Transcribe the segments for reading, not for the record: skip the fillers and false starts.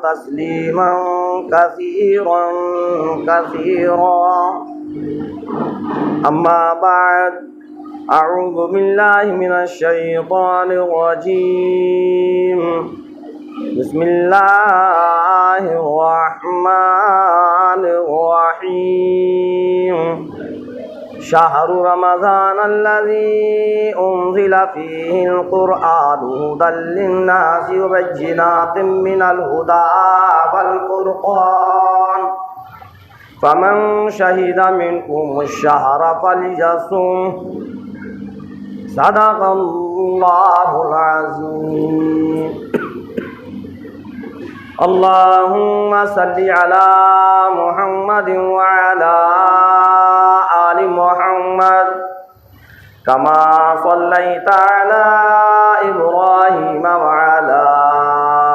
तस्लीमा कसीरन कसीरा। अम्मा बाद, अऊज़ु बिल्लाहि मिनश शैतानिर रजीम। बिस्मिल्लाहिर रहमानिर रहीम। शहरु रमज़ान अल्लज़ी उन्ज़िला फ़ीहिल क़ुरआनु हुदल लिन्नासि व बय्यिनातिम मिनल हुदा वल फ़ुरक़ान। फ़मन शहिदा मिनकुमुश शहरा फ़लयसुम। सदक़ल्लाहुल अज़ीम। अल्लाहुम्मा सल्लि अला मुहम्मदिन व अला आलि मुहम्मद कमा सल्लैता अला इब्राहीम व अला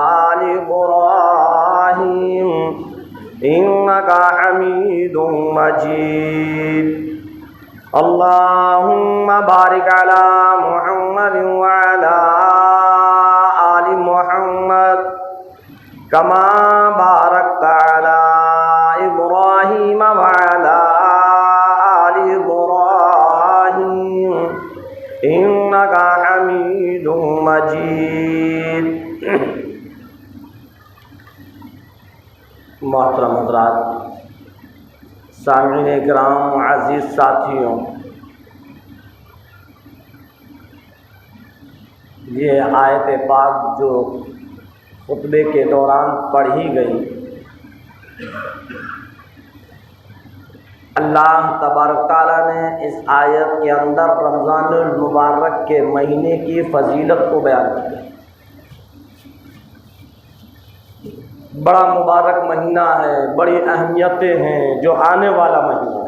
आलि इब्राहीम इन्नका हमीदुम मजीद। अल्लाहुम्मा बारिक अला मुहम्मदिन व अला आलि मुहम्मद कमा बारकता अला इब्राहीम व अला आलि इब्राहीम इन्नका हमीदुम मजीद। मोहतरम हज़रात, सामईन किराम, अज़ीज़ साथियों, ये आयत पाक जो खुतबे के दौरान पढ़ी गई, अल्लाह तबारक ताला ने इस आयत के अंदर रमज़ानुल मुबारक के महीने की फजीलत को बयान किया। बड़ा मुबारक महीना है, बड़ी अहमियतें हैं जो आने वाला महीना है।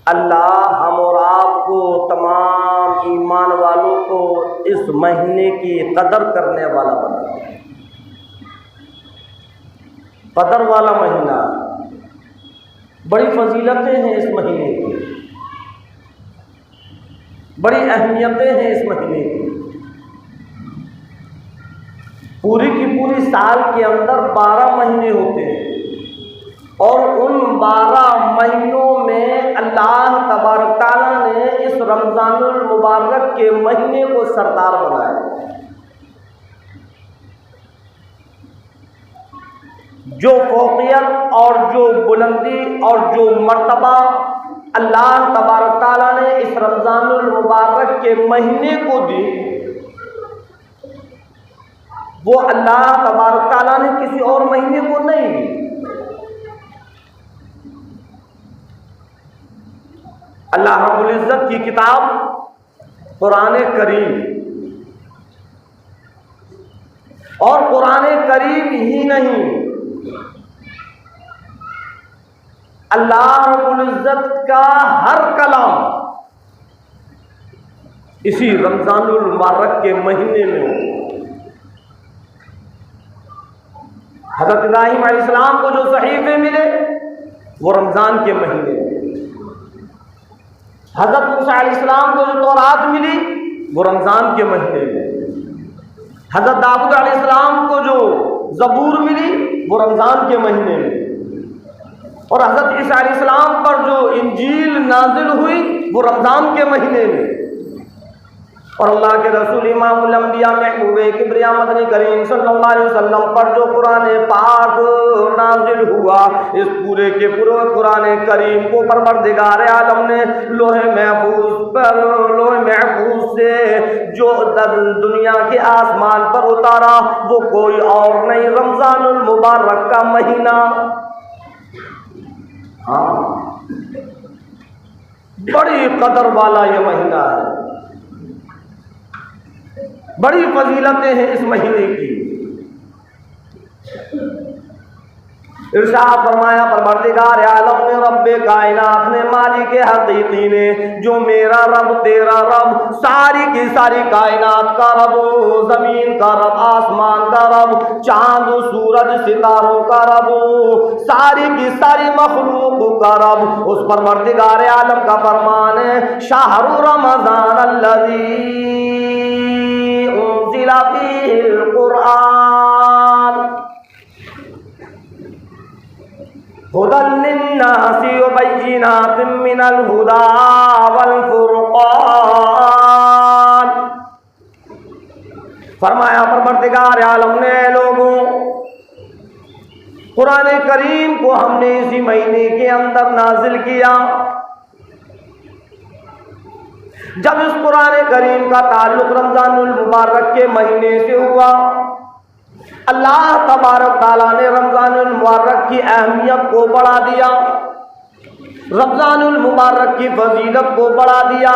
अल्लाह हम और आपको, तमाम ईमान वालों को इस महीने की कदर करने वाला बना। कदर वाला महीना, बड़ी फजीलतें हैं इस महीने की, बड़ी अहमियतें हैं इस महीने की। पूरी की पूरी साल के अंदर 12 महीने होते हैं और उन 12 महीनों में अल्लाह तबारक ताला ने इस रमज़ानुल मुबारक के महीने को सरदार बनाया। जो फौक़ियत और जो बुलंदी और जो मर्तबा अल्लाह तबारक ताला ने इस रमज़ानुल मुबारक के महीने को दी, वो अल्लाह तबारक ताला ने किसी और महीने को नहीं दी। अल्लाह रब्बुल इज़्ज़त की किताब कुरान करीम, और कुरान करीम ही नहीं, अल्लाह रब्बुल इज़्ज़त का हर कलाम इसी रमज़ानुल मुबारक के महीने में हो। हज़रत इब्राहीम अलैहिस्सलाम को जो सहीफ़े मिले वो रमज़ान के महीने में, हज़रत मूसा अलैहिस्सलाम को जो तौरात मिली वो रमज़ान के महीने में, हज़रत दाऊद अलैहिस्सलाम को जो ज़बूर मिली वो रमज़ान के महीने में, और हज़रत ईसा अलैहिस्सलाम पर जो इंजील नाजिल हुई वो रमज़ान के महीने में। और अल्लाह के रसूल इमामुल अंबिया महबूब किबरिया मदनी करीम सल्लल्लाहु अलैहि वसल्लम पर जो कुरान पाक नाजिल हुआ, इस पूरे के पूरे कुरान करीम को परवरदिगार आलम ने लोहे महफूज से जो दुनिया के आसमान पर उतारा वो कोई और नहीं, रमज़ानुल मुबारक का महीना। हाँ, बड़ी कदर वाला ये महीना है, बड़ी फजीलतें हैं इस महीने की। इरशाद फरमाया परवरदिगार आलम ने, रब्बे कायनात ने, मालिक हकीकी ने, जो मेरा रब तेरा रब, सारी की सारी कायनात का रब, जमीन का रब, आसमान का रब, चांद सूरज सितारों का रब, सारी की सारी मखलूक का रब, उस परवरदिगार आलम का फरमान है, शाहरु रमज़ान अल्लज़ी उन्ज़िला फ़ीहिल क़ुरआन हुदल लिन्नासि व बय्यिनातिम मिनल हुदा वल फ़ुरक़ान। फरमाया परवरदिगार आलम ने, लोगों, कुरान करीम को हमने इसी महीने के अंदर नाजिल किया। जब इस कुरान करीम का ताल्लुक रमजानुल मुबारक के महीने से हुआ, अल्लाह तबारक ताला ने रमजानुल मुबारक की अहमियत को बढ़ा दिया, रमजानुल मुबारक की फजीलत को बढ़ा दिया।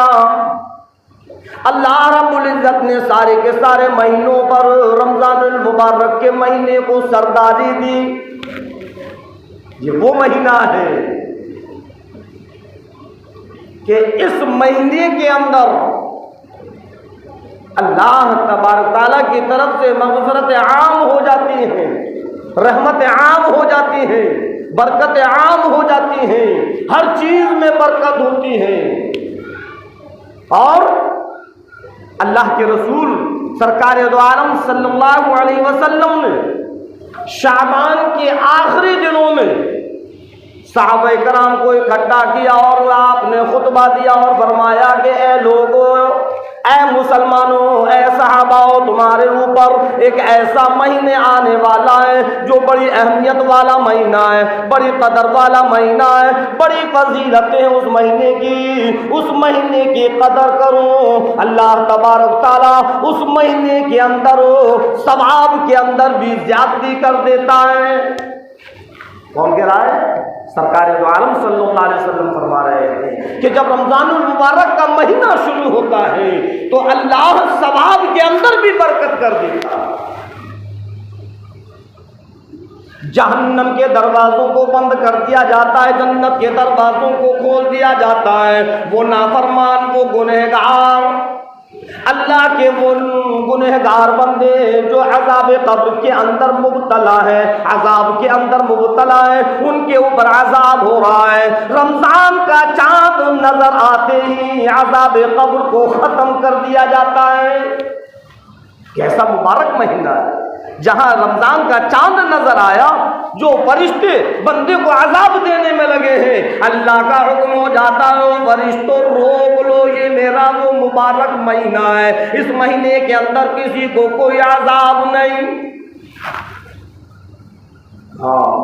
अल्लाह रब्बुल इज्जत ने सारे के सारे महीनों पर रमजानुल मुबारक के महीने को सरदारी दी। ये वो महीना है कि इस महीने के अंदर अल्लाह तबारक ताला की तरफ से मग़फ़िरत आम हो जाती है, रहमत आम हो जाती है, बरकत आम हो जाती है, हर चीज में बरकत होती है। और अल्लाह के रसूल सरकार दो आलम सल्लल्लाहु अलैहि वसल्लम ने शाबान के आखिरी दिनों में सहाबाए कराम को इकट्ठा किया और आपने खुतबा दिया और फरमाया कि ए लोगों, ए मुसलमानों, ए सहाबाओ, तुम्हारे ऊपर एक ऐसा महीने आने वाला है जो बड़ी अहमियत वाला महीना है, बड़ी कदर वाला महीना है, बड़ी फजीलतें उस महीने की। उस महीने की कदर करो। अल्लाह तबारक ताला उस महीने के अंदर सवाब के अंदर भी ज्यादती कर देता है। कौन कह रहा है? सरकार दो आलम सल्लल्लाहु अलैहि वसल्लम फरमा रहे हैं कि जब रमजानुल मुबारक का महीना शुरू होता है तो अल्लाह सवाब के अंदर भी बरकत कर देता है। जहन्नम के दरवाजों को बंद कर दिया जाता है, जन्नत के दरवाजों को खोल दिया जाता है। वो नाफरमान, वो गुनहगार, अल्लाह के वो गुनहगार बंदे जो अज़ाब कब्र के अंदर मुब्तला है, अज़ाब के अंदर मुब्तला है, उनके ऊपर अज़ाब हो रहा है। रमजान का चांद नजर आते ही अज़ाब कब्र को खत्म कर दिया जाता है। कैसा मुबारक महीना है जहां रमजान का चांद नजर आया, जो फरिश्ते बंदे को अजाब देने में लगे हैं, अल्लाह का हुक्म हो जाता है, फरिश्तों रोक लो, ये मेरा वो मुबारक महीना है, इस महीने के अंदर किसी को कोई अजाब नहीं। हाँ,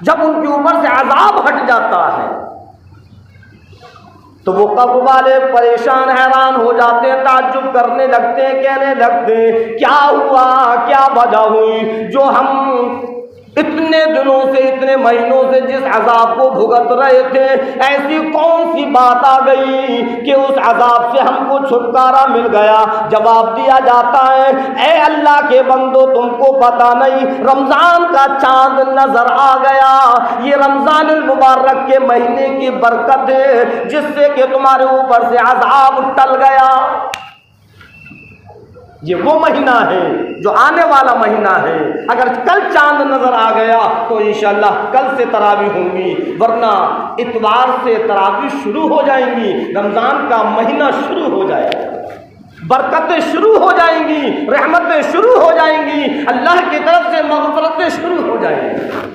जब उनके ऊपर से अजाब हट जाता है तो वो कब्र वाले परेशान हैरान हो जाते हैं, ताज्जुब करने लगते हैं, कहने लगते हैं क्या हुआ, क्या वजह हुई जो हम इतने दिनों से, इतने महीनों से जिस अजाब को भुगत रहे थे, ऐसी कौन सी बात आ गई कि उस अजाब से हमको छुटकारा मिल गया। जवाब दिया जाता है, ए अल्लाह के बंदो, तुमको पता नहीं, रमजान का चांद नजर आ गया। ये रमजानुल मुबारक के महीने की बरकत है जिससे कि तुम्हारे ऊपर से अजाब टल गया। ये वो महीना है जो आने वाला महीना है। अगर कल चांद नजर आ गया तो इंशाअल्लाह कल से तरावी होंगी, वरना इतवार से तरावी शुरू हो जाएंगी, रमजान का महीना शुरू हो जाएगा, बरकतें शुरू हो जाएंगी, रहमतें शुरू हो जाएंगी, अल्लाह की तरफ से मग़फ़िरतें शुरू हो जाएंगी।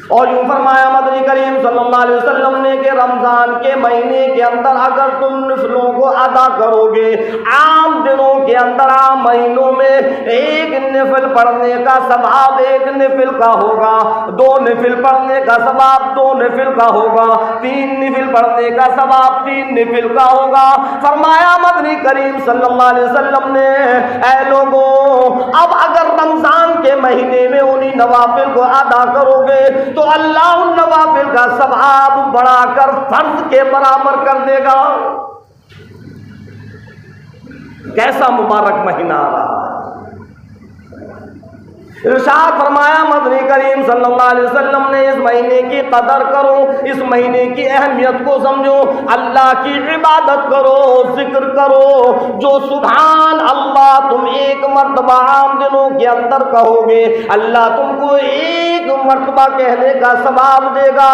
और यूं फरमाया मदनी करीम सल्लल्लाहु अलैहि वसल्लम ने कि रमजान के महीने के अंदर अगर तुम नफलों को अदा करोगे, आम दिनों के अंदर, आम महीनों में एक नफल पढ़ने का सवाब एक नफल का होगा, 2 नफल पढ़ने का सवाब 2 नफल का होगा, 3 नफल पढ़ने का सवाब 3 नफल का होगा। फरमाया मदनी करीम सल्लल्लाहु अलैहि वसल्लम ने, ऐ लोगों, अब अगर रमजान के महीने में उन्हीं नवाफिल को अदा करोगे तो अल्लाह उन नवाफिल का सवाब बढ़ाकर फर्ज के बराबर कर देगा। कैसा मुबारक महीना आ रहा है। इरशाद फरमाया मदनी करीम सल्लल्लाहु अलैहि वसल्लम ने, इस महीने की कदर करो, इस महीने की अहमियत को समझो, अल्लाह की इबादत करो, जिक्र करो। जो सुभान अल्लाह तुम एक मर्तबा आम दिनों के अंदर कहोगे, अल्लाह तुमको एक मर्तबा कहने का सवाब देगा।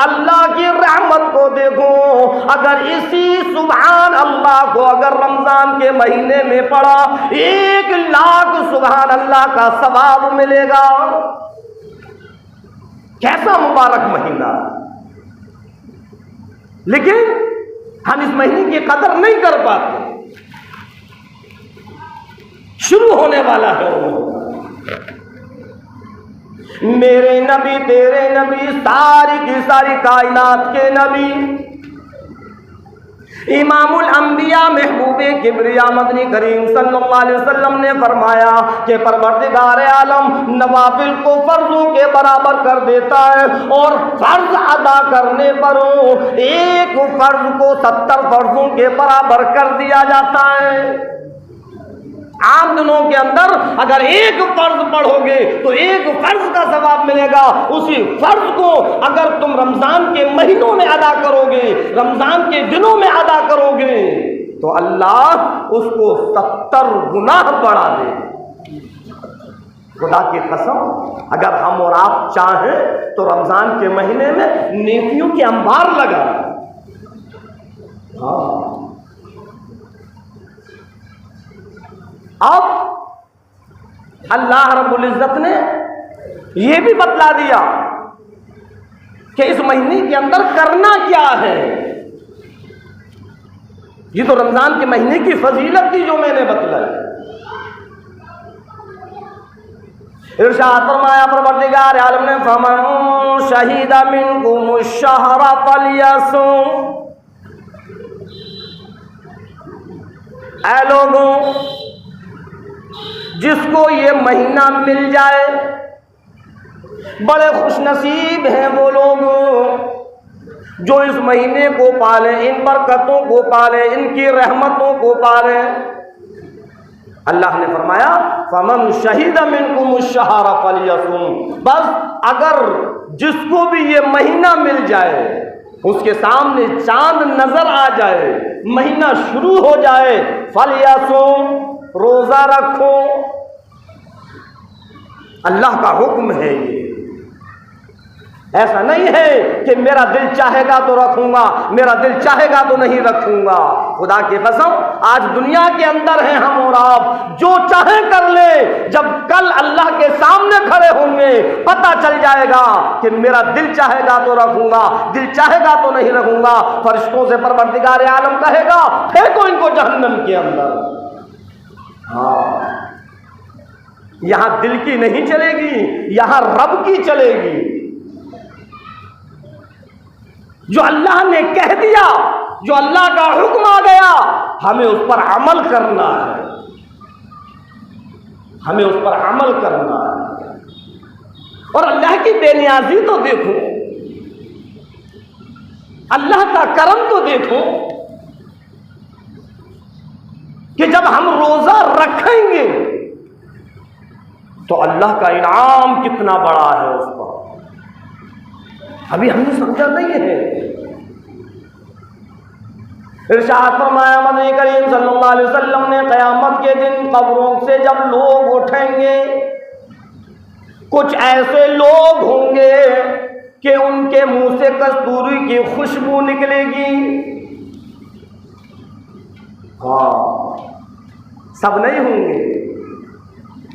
अल्लाह की रहमत को देखो, अगर इसी सुभान अल्लाह को अगर रमजान के महीने में पढ़ा, 1,00,000 सुभान अल्लाह का सवाब मिलेगा। कैसा मुबारक महीना। लेकिन हम इस महीने की कदर नहीं कर पाते। शुरू होने वाला है मेरे नबी, तेरे नबी, सारी की सारी कायनात के नबी, इमामुल अंबिया महबूबे किबरिया मदनी करीम सल्लल्लाहु अलैहि वसल्लम ने फरमाया कि परवरदिगार आलम नवाफिल को फर्जों के बराबर कर देता है, और फर्ज अदा करने पर एक फर्ज को 70 फर्जों के बराबर कर दिया जाता है। आम दिनों के अंदर अगर एक फर्ज पढ़ोगे तो एक फर्ज का सवाब मिलेगा। उसी फर्ज को अगर तुम रमजान के महीनों में अदा करोगे, रमजान के दिनों में अदा करोगे, तो अल्लाह उसको 70 गुना बढ़ा दे। खुदा की कसम, अगर हम और आप चाहें तो रमजान के महीने में नेकियों के अंबार लगा। हाँ, अब अल्लाह रब्बुल इज्जत ने यह भी बतला दिया कि इस महीने के अंदर करना क्या है। ये तो रमजान के महीने की फजीलत थी जो मैंने बतलाई। इरशाद फरमाया परवरदिगार आलम ने, फमन शहीदा मिनकुम शहरा फलयसुम। ऐ लोगों, जिसको ये महीना मिल जाए, बड़े खुशनसीब हैं वो लोग जो इस महीने को पाले, इन बरकतों को पाले, इनकी रहमतों को पाले। अल्लाह ने फरमाया फमन शहीद मिनकुम शहरा फलयसुम। बस अगर जिसको भी ये महीना मिल जाए, उसके सामने चांद नजर आ जाए, महीना शुरू हो जाए, फलयसुम, रोजा रखो। अल्लाह का हुक्म है ये। ऐसा नहीं है कि मेरा दिल चाहेगा तो रखूंगा, मेरा दिल चाहेगा तो नहीं रखूंगा। खुदा की कसम, आज दुनिया के अंदर हैं हम और आप, जो चाहे कर ले। जब कल अल्लाह के सामने खड़े होंगे, पता चल जाएगा कि मेरा दिल चाहेगा तो रखूंगा, दिल चाहेगा तो नहीं रखूंगा। फरिश्तों से परवरदिगार आलम कहेगा, फेंको इनको जहन्नम के अंदर। हाँ, यहां दिल की नहीं चलेगी, यहां रब की चलेगी। जो अल्लाह ने कह दिया, जो अल्लाह का हुक्म आ गया, हमें उस पर अमल करना है, हमें उस पर अमल करना है। और अल्लाह की बेनियाजी तो देखो, अल्लाह का करम तो देखो कि जब हम रोजा रखेंगे तो अल्लाह का इनाम कितना बड़ा है उस पर। अभी हमने समझा नहीं है। इरशाद फरमाया नबी करीम सल्लल्लाहु अलैहि वसल्लम ने, क़यामत के दिन कब्रों से जब लोग उठेंगे, कुछ ऐसे लोग होंगे कि उनके मुंह से कस्तूरी की खुशबू निकलेगी। हाँ, सब नहीं होंगे।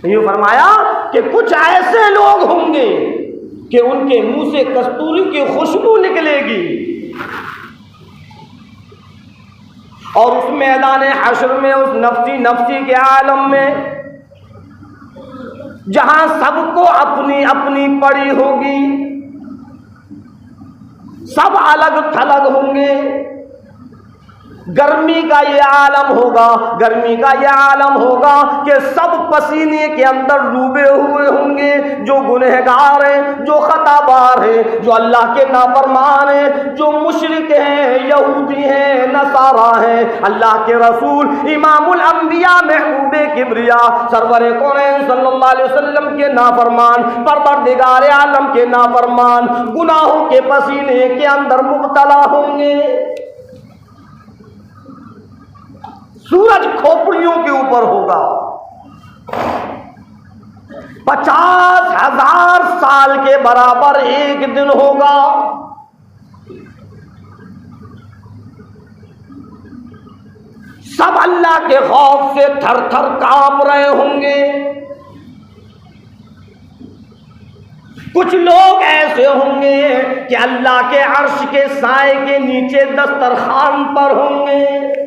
यूं फरमाया कि कुछ ऐसे लोग होंगे कि उनके मुंह से कस्तूरी की खुशबू निकलेगी, और उस मैदान हश्र में, उस नफ्सी नफ्सी के आलम में, जहां सबको अपनी अपनी पड़ी होगी, सब अलग थलग होंगे। गर्मी का ये आलम होगा, गर्मी का ये आलम होगा कि सब पसीने के अंदर डूबे हुए होंगे। जो गुनहगार हैं, जो खताबार हैं, जो अल्लाह के नाफरमान हैं, जो मुशरिक हैं यहूदी हैं, नसारा हैं, अल्लाह के रसूल इमामुल अंबिया महबूबे किब्रिया सरवरे कौनैन सल्लल्लाहु अलैहि वसल्लम के नाफरमान, परवरदिगार आलम के नाफरमान, गुनाहों के पसीने के अंदर मुब्तला होंगे। सूरज खोपड़ियों के ऊपर होगा, 50,000 साल के बराबर एक दिन होगा। सब अल्लाह के खौफ से थर थर कांप रहे होंगे। कुछ लोग ऐसे होंगे कि अल्लाह के अर्श के साए के नीचे दस्तरखान पर होंगे।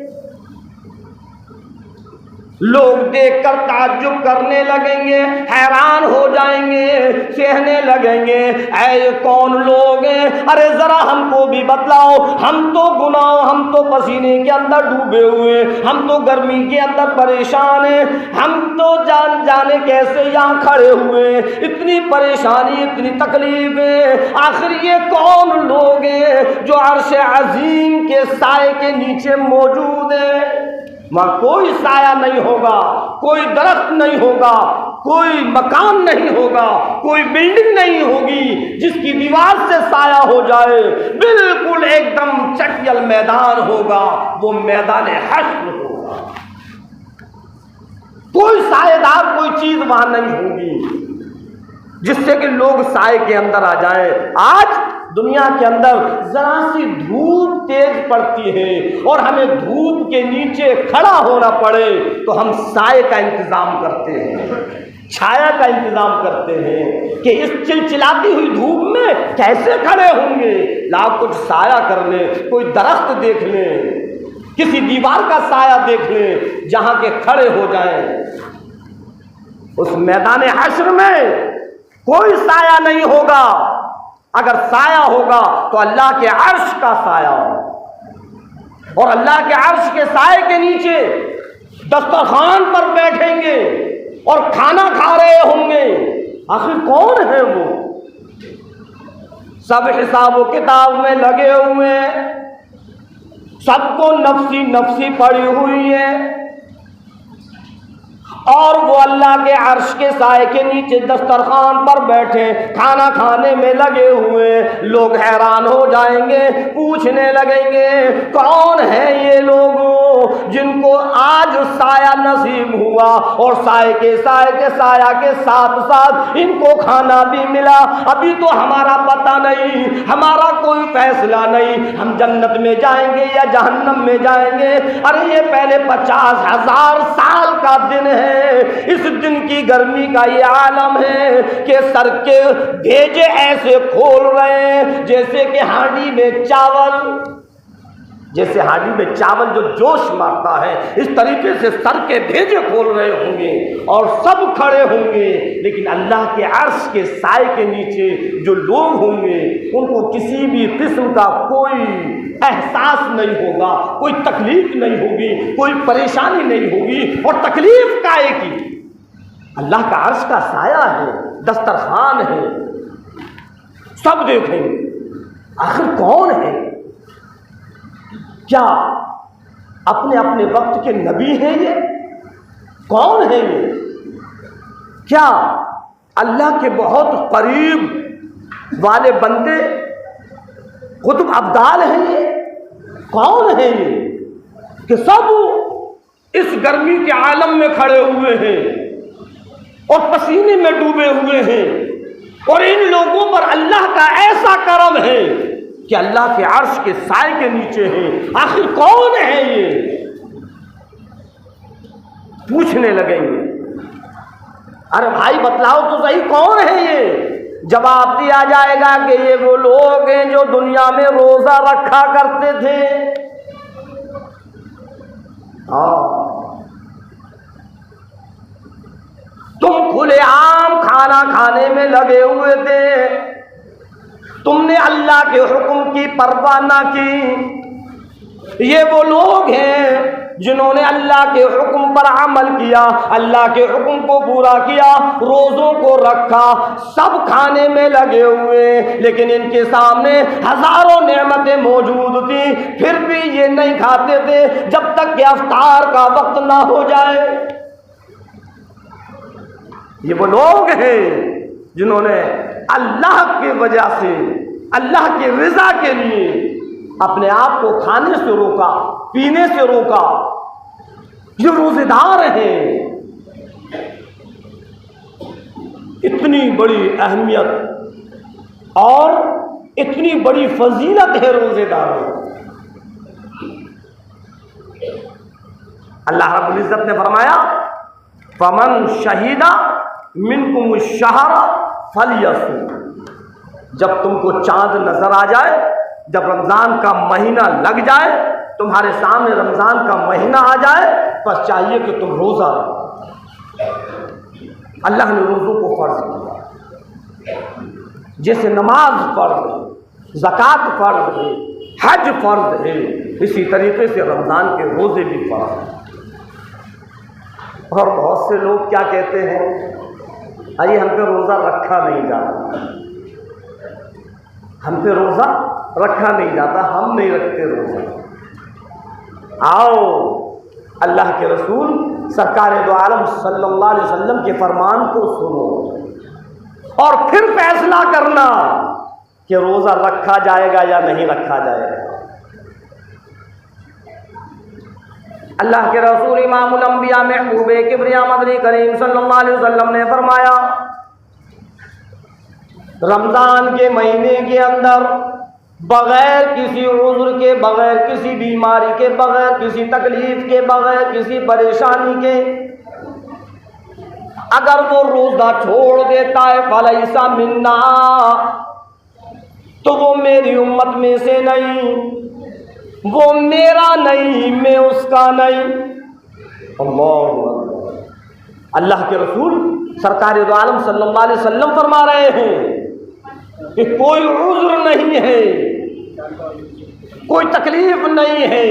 लोग देखकर ताज्जुब करने लगेंगे, हैरान हो जाएंगे, कहने लगेंगे ऐ कौन लोग हैं, अरे जरा हमको भी बतलाओ, हम तो गुनाह, हम तो पसीने के अंदर डूबे हुए, हम तो गर्मी के अंदर परेशान हैं, हम तो जाने कैसे यहाँ खड़े हुए, इतनी परेशानी, इतनी तकलीफें, आखिर ये कौन लोग हैं जो अर्श अजीम के साए के नीचे मौजूद हैं। वहां कोई साया नहीं होगा, कोई दरख्त नहीं होगा, कोई मकान नहीं होगा, कोई बिल्डिंग नहीं होगी जिसकी दीवार से साया हो जाए, बिल्कुल एकदम चटियल मैदान होगा, वो मैदान हश्र होगा। कोई सायेदार कोई चीज वहां नहीं होगी जिससे कि लोग साए के अंदर आ जाएं। आज दुनिया के अंदर जरा सी धूप तेज पड़ती है और हमें धूप के नीचे खड़ा होना पड़े तो हम साए का इंतजाम करते हैं, छाया का इंतजाम करते हैं कि इस चिलचिलाती हुई धूप में कैसे खड़े होंगे, लाओ कुछ साया कर ले, कोई दरख्त देख ले, किसी दीवार का साया देख ले जहां के खड़े हो जाएं। उस मैदान हश्र में कोई साया नहीं होगा, अगर साया होगा तो अल्लाह के अर्श का साया होगा और अल्लाह के अर्श के साए के नीचे दस्तरखान पर बैठेंगे और खाना खा रहे होंगे। आखिर कौन है वो? सब हिसाब किताब में लगे हुए हैं, सबको नफ्सी नफ्सी पड़ी हुई है और वो अल्लाह के अर्श के साए के नीचे दस्तरखान पर बैठे खाना खाने में लगे हुए। लोग हैरान हो जाएंगे, पूछने लगेंगे कौन है ये लोग जिनको आज साया नसीब हुआ और साया के साया के साथ साथ इनको खाना भी मिला। अभी तो हमारा पता नहीं, हमारा कोई फैसला नहीं, हम जन्नत में जाएंगे या जहन्नम में जाएंगे। अरे ये पहले 50,000 साल का दिन है, इस दिन की गर्मी का ये आलम है कि सर के भेजे ऐसे खोल रहे हैं जैसे कि हांडी में चावल, जैसे हांडी में चावल जो जोश मारता है, इस तरीके से सर के भेजे खोल रहे होंगे और सब खड़े होंगे। लेकिन अल्लाह के अर्श के साए के नीचे जो लोग होंगे उनको किसी भी किस्म का कोई एहसास नहीं होगा, कोई तकलीफ नहीं होगी, कोई परेशानी नहीं होगी। और तकलीफ काहे की? अल्लाह का अर्श का साया है, दस्तरखान है, सब देखेंगे। आखिर कौन है? क्या अपने अपने वक्त के नबी हैं ये? कौन है ये? क्या अल्लाह के बहुत करीब वाले बंदे कुतुब अब्दाल हैं ये? कौन है ये कि सब इस गर्मी के आलम में खड़े हुए हैं और पसीने में डूबे हुए हैं और इन लोगों पर अल्लाह का ऐसा करम है कि अल्लाह के अर्श के साए के नीचे हैं। आखिर कौन है ये? पूछने लगेंगे, अरे भाई बतलाओ तो सही कौन है ये? जवाब दिया जाएगा कि ये वो लोग हैं जो दुनिया में रोजा रखा करते थे। तुम खुलेआम खाना खाने में लगे हुए थे, तुमने अल्लाह के हुक्म की परवाह ना की। ये वो लोग हैं जिन्होंने अल्लाह के हुक्म पर अमल किया, अल्लाह के हुक्म को पूरा किया, रोज़ों को रखा, सब खाने में लगे हुए, लेकिन इनके सामने हजारों नेमतें मौजूद थी, फिर नहीं खाते थे जब तक कि इफ्तार का वक्त ना हो जाए। ये वो लोग हैं जिन्होंने अल्लाह की वजह से, अल्लाह की रज़ा के लिए अपने आप को खाने से रोका, पीने से रोका। ये रोजेदार हैं। इतनी बड़ी अहमियत और इतनी बड़ी फजीलत है रोजेदारों। अल्लाह रब्बुल इज्जत ने फरमाया, फमन शहीदा मिनकुम शहरा फलयसुम। जब तुमको चांद नजर आ जाए, जब रमजान का महीना लग जाए, तुम्हारे सामने रमजान का महीना आ जाए, बस चाहिए कि तुम रोजा रखो। अल्लाह ने रोज़ों को फर्ज किया, जैसे नमाज फर्ज है, ज़कात फर्ज है, हज फर्ज है, इसी तरीके से रमज़ान के रोज़े भी फर्ज हैं। और बहुत से लोग क्या कहते हैं, अरे हम पे रोज़ा रखा नहीं जाता, हम पे रोज़ा रखा नहीं जाता, हम नहीं रखते रोज़ा। आओ अल्लाह के रसूल सरकार दो आलम सल्लल्लाहु अलैहि वसल्लम के फरमान को सुनो और फिर फैसला करना कि रोज़ा रखा जाएगा या नहीं रखा जाएगा। अल्लाह के रसूल इमामुल अंबिया महबूबे किबरिया मदनी करीम सल्लल्लाहु अलैहि वसल्लम ने फरमाया, रमज़ान के महीने के अंदर बग़ैर किसी उज़्र के, बग़ैर किसी बीमारी के, बग़ैर किसी तकलीफ़ के, बग़ैर किसी परेशानी के अगर वो रोज़ा छोड़ देता है फलैसा मिन्ना, तो वो मेरी उम्मत में से नहीं, वो मेरा नहीं, मैं उसका नहीं। अल्लाह के रसूल सरकार दो आलम सल्लल्लाहु अलैहि वसल्लम फरमा रहे हैं कि कोई उज़्र नहीं है, कोई तकलीफ नहीं है,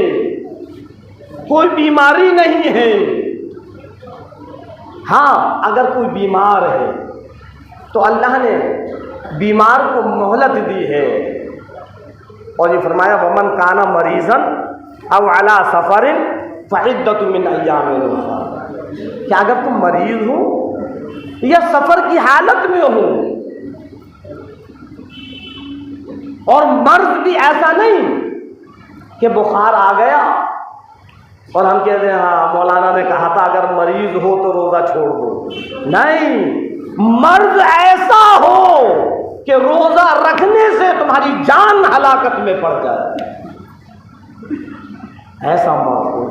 कोई बीमारी नहीं है। हाँ, अगर कोई बीमार है तो अल्लाह ने बीमार को मोहलत दी है और ये फरमाया वमन काना मरीज़न अव अला सफ़रिन फ़इद्दतुम मिन अय्यामिन उख़र। क्या अगर तुम मरीज़ हो या सफ़र की हालत में हो, और मर्ज भी ऐसा नहीं कि बुखार आ गया और हम कहते हैं हाँ मौलाना ने कहा था अगर मरीज हो तो रोज़ा छोड़ दो। नहीं, मर्ज ऐसा हो कि रोज़ा रखने से तुम्हारी जान हलाकत में पड़ जाए, ऐसा मर्ज हो।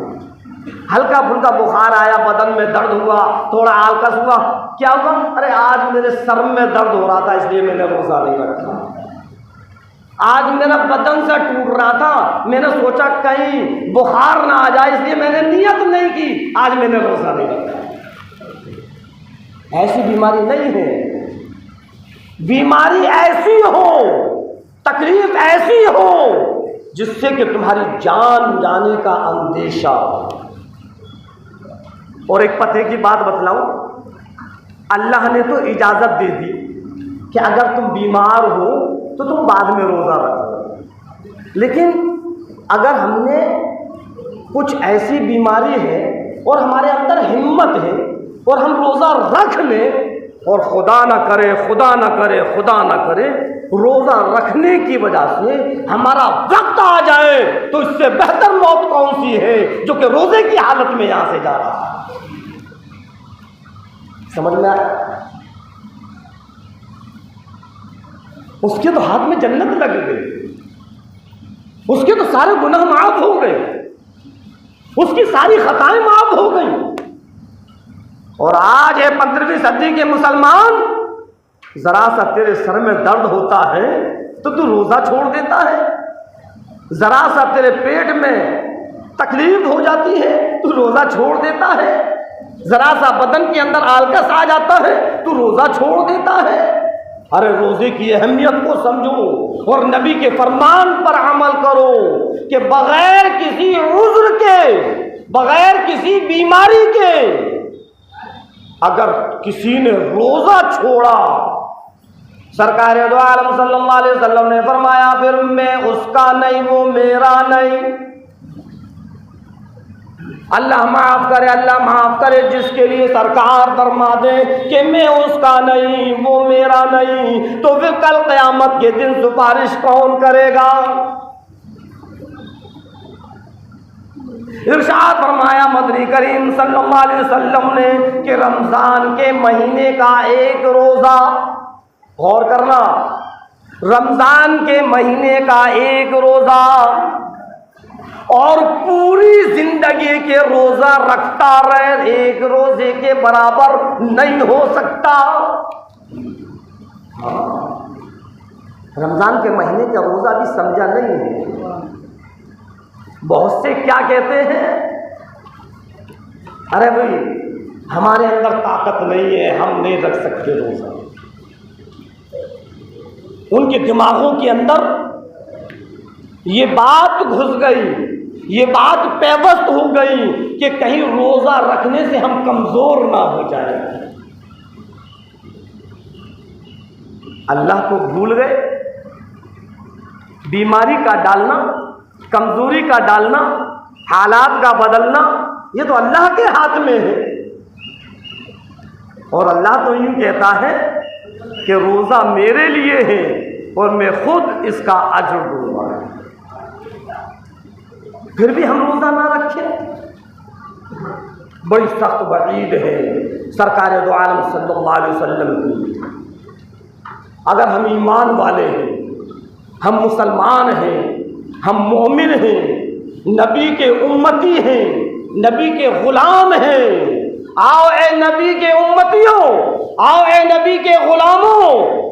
हल्का फुल्का बुखार आया, बदन में दर्द हुआ, थोड़ा आलकस हुआ, क्या हुआ, अरे आज मेरे सर में दर्द हो रहा था इसलिए मैंने रोज़ा नहीं रखा, आज मेरा बदन से टूट रहा था, मैंने सोचा कहीं बुखार ना आ जाए इसलिए मैंने नियत नहीं की, आज मैंने रोज़ा नहीं रखा। ऐसी बीमारी नहीं है। बीमारी ऐसी हो, तकलीफ ऐसी हो जिससे कि तुम्हारी जान जाने का अंदेशा हो। और एक पते की बात बतलाऊं, अल्लाह ने तो इजाज़त दे दी कि अगर तुम बीमार हो तो तुम बाद में रोज़ा रखो, लेकिन अगर हमने कुछ ऐसी बीमारी है और हमारे अंदर हिम्मत है और हम रोज़ा रख लें और खुदा ना करे, खुदा ना करे, खुदा ना करे रोज़ा रखने की वजह से हमारा वक्त आ जाए, तो इससे बेहतर मौत कौन सी है जो कि रोज़े की हालत में यहाँ से जा रहा है। समझ में आया? उसके तो हाथ में जन्नत लग गई, उसके तो सारे गुनाह माफ हो गए, उसकी सारी खताएं माफ हो गई। और आज है 15वीं सदी के मुसलमान, जरा सा तेरे सर में दर्द होता है तो तू रोजा छोड़ देता है, जरा सा तेरे पेट में तकलीफ हो जाती है तू रोजा छोड़ देता है, जरा सा बदन के अंदर आलकस आ जाता है तू रोजा छोड़ देता है। अरे रोजे की अहमियत को समझो और नबी के फरमान पर अमल करो कि बगैर किसी उज़्र के, बगैर किसी बीमारी के अगर किसी ने रोजा छोड़ा, सरकार दो आलम सल्लल्लाहु अलैहि वसल्लम ने फरमाया फिर मैं उसका नहीं, वो मेरा नहीं। अल्लाह माफ़ करे, अल्लाह माफ़ करे जिसके लिए सरकार फरमा दे कि मैं उसका नहीं, वो मेरा नहीं, तो फिर कल क़यामत के दिन सिफारिश कौन करेगा? इरशाद फरमाया मदनी करीम सल्लल्लाहु अलैहि वसल्लम ने कि रमज़ान के महीने का एक रोज़ा, गौर करना, रमज़ान के महीने का एक रोज़ा और पूरी जिंदगी के रोज़ा रखता रहे, एक रोज़े के बराबर नहीं हो सकता। रमज़ान के महीने का रोज़ा भी समझा नहीं है। बहुत से क्या कहते हैं, अरे भाई हमारे अंदर ताकत नहीं है, हम नहीं रख सकते रोज़ा। उनके दिमागों के अंदर ये बात घुस गई, ये बात पैवस्त हो गई कि कहीं रोज़ा रखने से हम कमज़ोर ना हो जाए। अल्लाह को भूल गए। बीमारी का डालना, कमज़ोरी का डालना, हालात का बदलना, ये तो अल्लाह के हाथ में है। और अल्लाह तो यूँ कहता है कि रोज़ा मेरे लिए है और मैं खुद इसका अजर दूंगा। फिर भी हम रोज़ा ना रखें, बड़ी सख्त वईद है सरकार दो आलम सल्लल्लाहु अलैहि वसल्लम की। अगर हम ईमान वाले हैं, हम मुसलमान हैं, हम मोमिन हैं, नबी के उम्मती हैं, नबी के ग़ुलाम हैं, आओ ए नबी के उम्मतियों, आओ ए नबी के ग़ुलामों,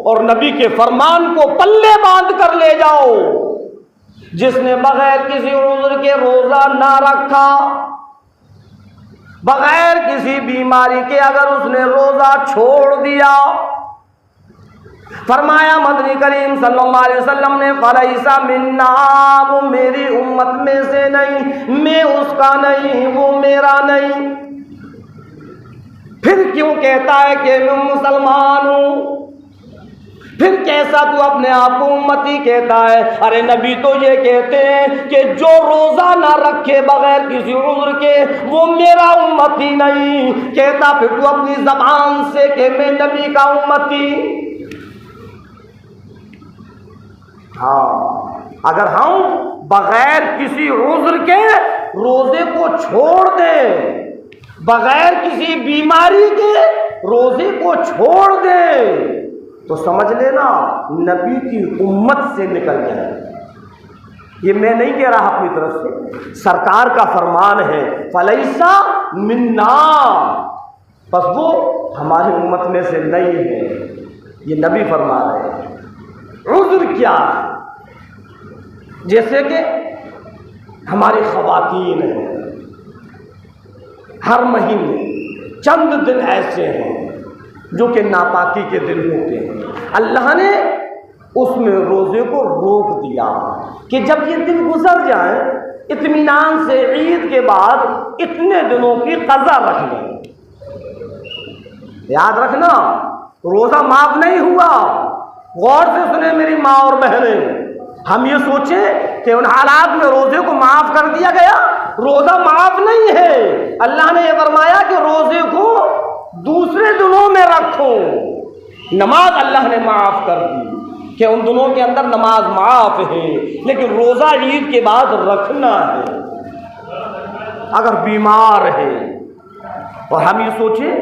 और नबी के फरमान को पल्ले बांध कर ले जाओ। जिसने बगैर किसी उज़्र के रोज़ा ना रखा, बगैर किसी बीमारी के अगर उसने रोज़ा छोड़ दिया, फरमाया मदनी करीम सल्लल्लाहु अलैहि वसल्लम ने, फलैसा मिन्ना, वो मेरी उम्मत में से नहीं, मैं उसका नहीं, वो मेरा नहीं। फिर क्यों कहता है कि मैं मुसलमान हूँ? फिर कैसा तू अपने आप को उम्मती कहता है? अरे नबी तो ये कहते हैं कि जो रोज़ा ना रखे बगैर किसी उज़्र के, वो मेरा उम्मती नहीं। कहता फिर तू अपनी ज़बान से कि मैं नबी का उम्मती। हाँ, अगर हम बगैर किसी उज़्र के रोज़े को छोड़ दें, बगैर किसी बीमारी के रोज़े को छोड़ दें, तो समझ लेना नबी की उम्मत से निकल जाए। ये मैं नहीं कह रहा अपनी तरफ से, सरकार का फरमान है, फलैसा मिन्ना, बस वो हमारी उम्मत में से नहीं है। ये नबी फरमा रहे हैं। उज़्र क्या है? जैसे कि हमारी ख़वातीन हैं, हर महीने चंद दिन ऐसे हैं जो कि नापाकी के दिन होते हैं। अल्लाह ने उसमें रोज़े को रोक दिया कि जब ये दिन गुजर जाए, इत्मीनान से ईद के बाद इतने दिनों की क़ज़ा रख लें। याद रखना, रोज़ा माफ़ नहीं हुआ। गौर से सुने मेरी माँ और बहनें, हम ये सोचें कि उन हालात में रोज़े को माफ़ कर दिया गया। रोज़ा माफ़ नहीं है। अल्लाह ने यह फरमाया कि रोज़े को दूसरे दिनों में रखो। नमाज अल्लाह ने माफ़ कर दी कि उन दिनों के अंदर नमाज माफ़ है, लेकिन रोज़ा ईद के बाद रखना है। अगर बीमार है और हम ये सोचें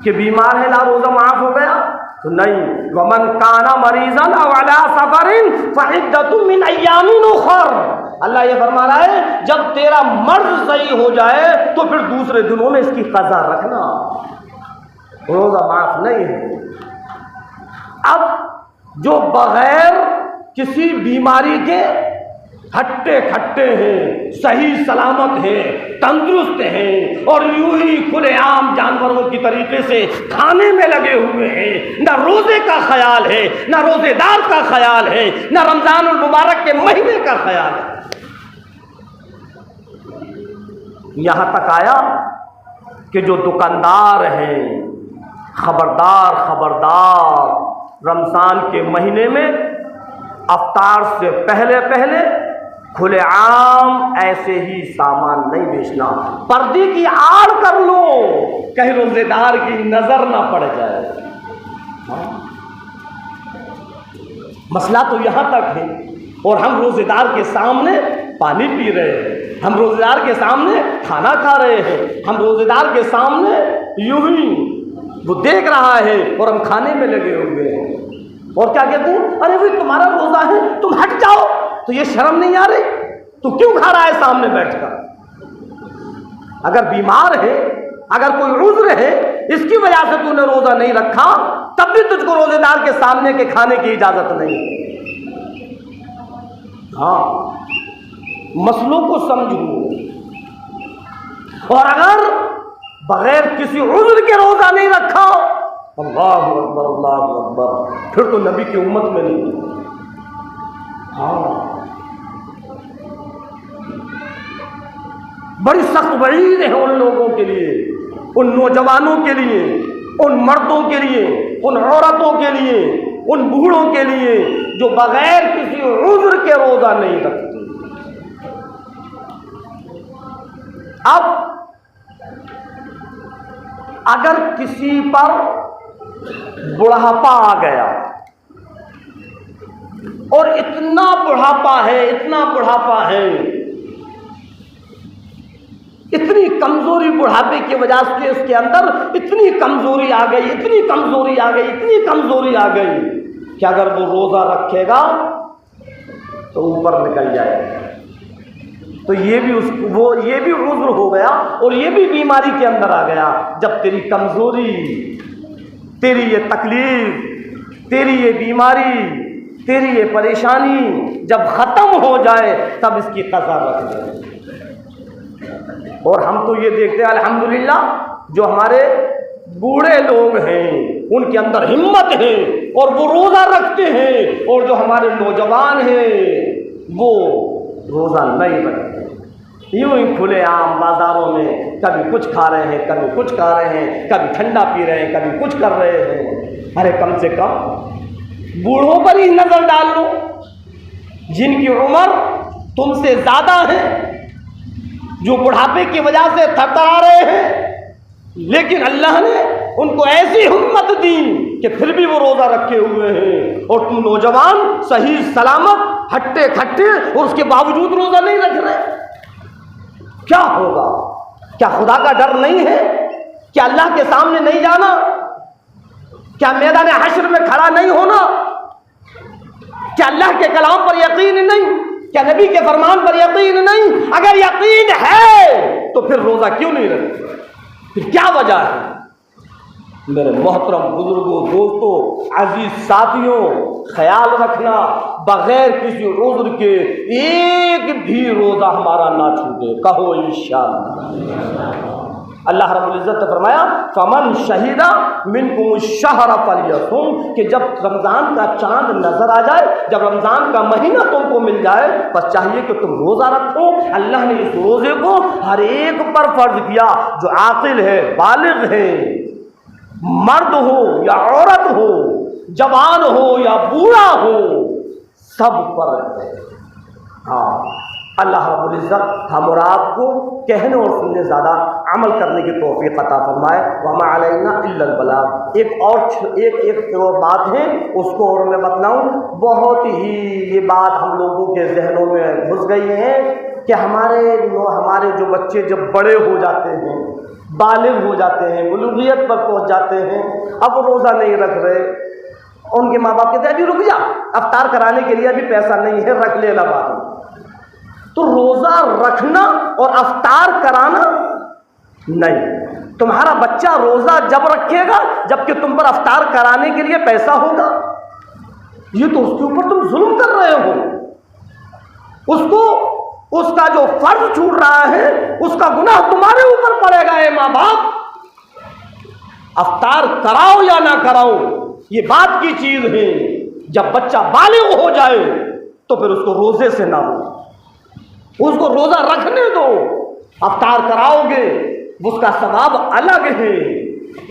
कि बीमार है ला रोज़ा माफ़ हो गया, तो नहीं। वमन काना मरीज़न अव अला सफरिन फइद्दतुम मिन अय्यामिन उखर। अल्लाह ये फरमा रहा है, जब तेरा मर्ज सही हो जाए तो फिर दूसरे दिनों में इसकी क़ज़ा रखना। रोज़ा माफ़ नहीं है। अब जो बगैर किसी बीमारी के हट्टे खट्टे हैं, सही सलामत हैं, तंदुरुस्त हैं और यूं ही खुलेआम जानवरों की तरीके से खाने में लगे हुए हैं, ना रोज़े का ख्याल है, ना रोज़ेदार का ख्याल है, ना रमज़ानुल मुबारक के महीने का ख्याल है। यहाँ तक आया कि जो दुकानदार हैं, खबरदार खबरदार, रमज़ान के महीने में अफ्तार से पहले पहले खुले आम ऐसे ही सामान नहीं बेचना, पर्दे की आड़ कर लो, कहीं रोजेदार की नजर ना पड़ जाए। मसला तो यहां तक है, और हम रोजेदार के सामने पानी पी रहे हैं, हम रोजेदार के सामने खाना खा रहे हैं, हम रोजेदार के सामने यूं ही वो देख रहा है और हम खाने में लगे हुए हैं, और क्या कहते हैं, अरे भाई तुम्हारा रोजा है, तुम हट जाओ, तो ये शर्म नहीं आ रही, तू क्यों खा रहा है सामने बैठकर? अगर बीमार है, अगर कोई उज़्र है, इसकी वजह से तूने रोजा नहीं रखा, तब भी तुझको रोजेदार के सामने के खाने की इजाजत नहीं है। हाँ, मसलों को समझो। और अगर बगैर किसी उज़्र के रोजा नहीं रखा, अल्लाह अकबर अल्लाह अकबर, फिर तो नबी की उम्मत में नहीं। हाँ, बड़ी सख्त वईद है उन लोगों के लिए, उन नौजवानों के लिए, उन मर्दों के लिए, उन औरतों के लिए, उन बूढ़ों के लिए जो बगैर किसी उज़्र के रोजा नहीं रखते। अब अगर किसी पर बुढ़ापा आ गया, और इतना बुढ़ापा है, इतना बुढ़ापा है, इतनी कमजोरी बुढ़ापे की वजह से उसके अंदर इतनी कमजोरी आ गई, इतनी कमजोरी आ गई, इतनी कमजोरी आ गई कि अगर वो रोजा रखेगा तो ऊपर निकल जाएगा। तो ये भी ये भी उज़्र हो गया, और ये भी बीमारी के अंदर आ गया। जब तेरी कमजोरी, तेरी ये तकलीफ, तेरी ये बीमारी, तेरी ये परेशानी जब खत्म हो जाए, तब इसकी कज़ा रख दे। और हम तो ये देखते हैं अल्हम्दुलिल्लाह, जो हमारे बूढ़े लोग हैं उनके अंदर हिम्मत है और वो रोज़ा रखते हैं, और जो हमारे नौजवान हैं वो रोज़ा नहीं रखते, यूं ही खुले आम बाज़ारों में कभी कुछ खा रहे हैं, कभी कुछ खा रहे हैं, कभी ठंडा पी रहे हैं, कभी कुछ कर रहे हैं। अरे कम से कम बूढ़ों पर ही नज़र डाल लो, जिनकी उम्र तुमसे ज़्यादा है, जो बुढ़ापे की वजह से थका रहे हैं, लेकिन अल्लाह ने उनको ऐसी हिम्मत दी कि फिर भी वो रोज़ा रखे हुए हैं, और तुम नौजवान सही सलामत हट्टे खट्टे और उसके बावजूद रोज़ा नहीं रख रहे। क्या होगा? क्या खुदा का डर नहीं है? क्या अल्लाह के सामने नहीं जाना? क्या मैदान हश्र में खड़ा नहीं होना? क्या अल्लाह के कलाम पर यकीन नहीं? क्या नबी के फरमान पर यकीन नहीं? अगर यकीन है तो फिर रोज़ा क्यों नहीं रखते? फिर क्या वजह है? मेरे मोहतरम बुजुर्गों, दोस्तों, अजीज साथियों, ख्याल रखना, बगैर किसी उज़्र के एक भी रोज़ा हमारा ना छूटे। कहो इंशाअल्लाह। अल्लाह रब्बुल इज़्ज़त ने फरमाया, फमन शहीदा मिनकुम शहर फलयसुम, कि जब रमज़ान का चांद नज़र आ जाए, जब रमज़ान का महीना तुमको मिल जाए, बस चाहिए कि तुम रोज़ा रखो। अल्लाह ने इस रोज़े को हर एक पर फ़र्ज़ किया, जो आक़िल है, बालिग़ है, मर्द हो या औरत हो, जवान हो या बूढ़ा हो, सब पर है। हाँ, अल्लाह रब्बुल इज़्ज़त हम और आपको कहने और सुनने ज़्यादा अमल करने की तौफ़ीक़ अता फरमाए। वमा अलैना इल्लल बलाग। एक और बात है, उसको और मैं बतलाऊँ, बहुत ही ये बात हम लोगों के जहनों में घुस गई है कि हमारे जो बच्चे जब बड़े हो जाते हैं, बालिग हो जाते हैं, बुलूगियत पर पहुंच जाते हैं, अब रोज़ा नहीं रख रहे, उनके माँ बाप कहते हैं अभी रुक जा, अफ्तार कराने के लिए अभी पैसा नहीं है, रख लेना बाद में। तो रोज़ा रखना और अफ्तार कराना नहीं, तुम्हारा बच्चा रोज़ा जब रखेगा जबकि तुम पर अफ्तार कराने के लिए पैसा होगा, ये तो उसके ऊपर तुम जुल्म कर रहे हो। उसको उसका जो फर्ज छूट रहा है उसका गुनाह तुम्हारे ऊपर पड़ेगा। है माँ बाप, अफ्तार कराओ या ना कराओ ये बात की चीज है। जब बच्चा बालिग हो जाए तो फिर उसको रोजे से ना रो, उसको रोजा रखने दो। अफ्तार कराओगे उसका सवाब अलग है,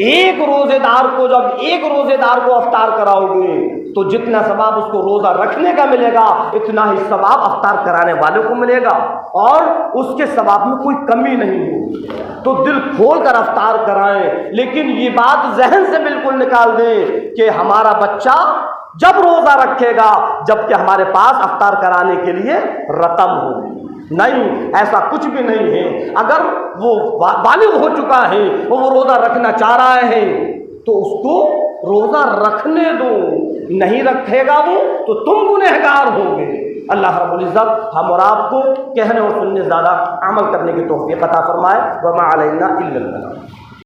एक रोजेदार को जब एक रोजेदार को अफ्तार कराओगे तो जितना सवाब उसको रोज़ा रखने का मिलेगा इतना ही सवाब अफ्तार कराने वाले को मिलेगा, और उसके सवाब में कोई कमी नहीं होगी। तो दिल खोल कर अफ्तार कराएं, लेकिन ये बात जहन से बिल्कुल निकाल दें कि हमारा बच्चा जब रोज़ा रखेगा जबकि हमारे पास अफ्तार कराने के लिए रकम होगी। नहीं, ऐसा कुछ भी नहीं है। अगर वो बालिग हो चुका है, वो रोज़ा रखना चाह रहा है, तो उसको रोज़ा रखने दो। नहीं रखेगा वो तो तुम गुनहगार होगे। अल्लाह रब्बुल इज़्ज़त हम और आपको कहने और सुनने ज़्यादा अमल करने की तौफीक अता फरमाए। वमा अलैना इल्लल बलाग।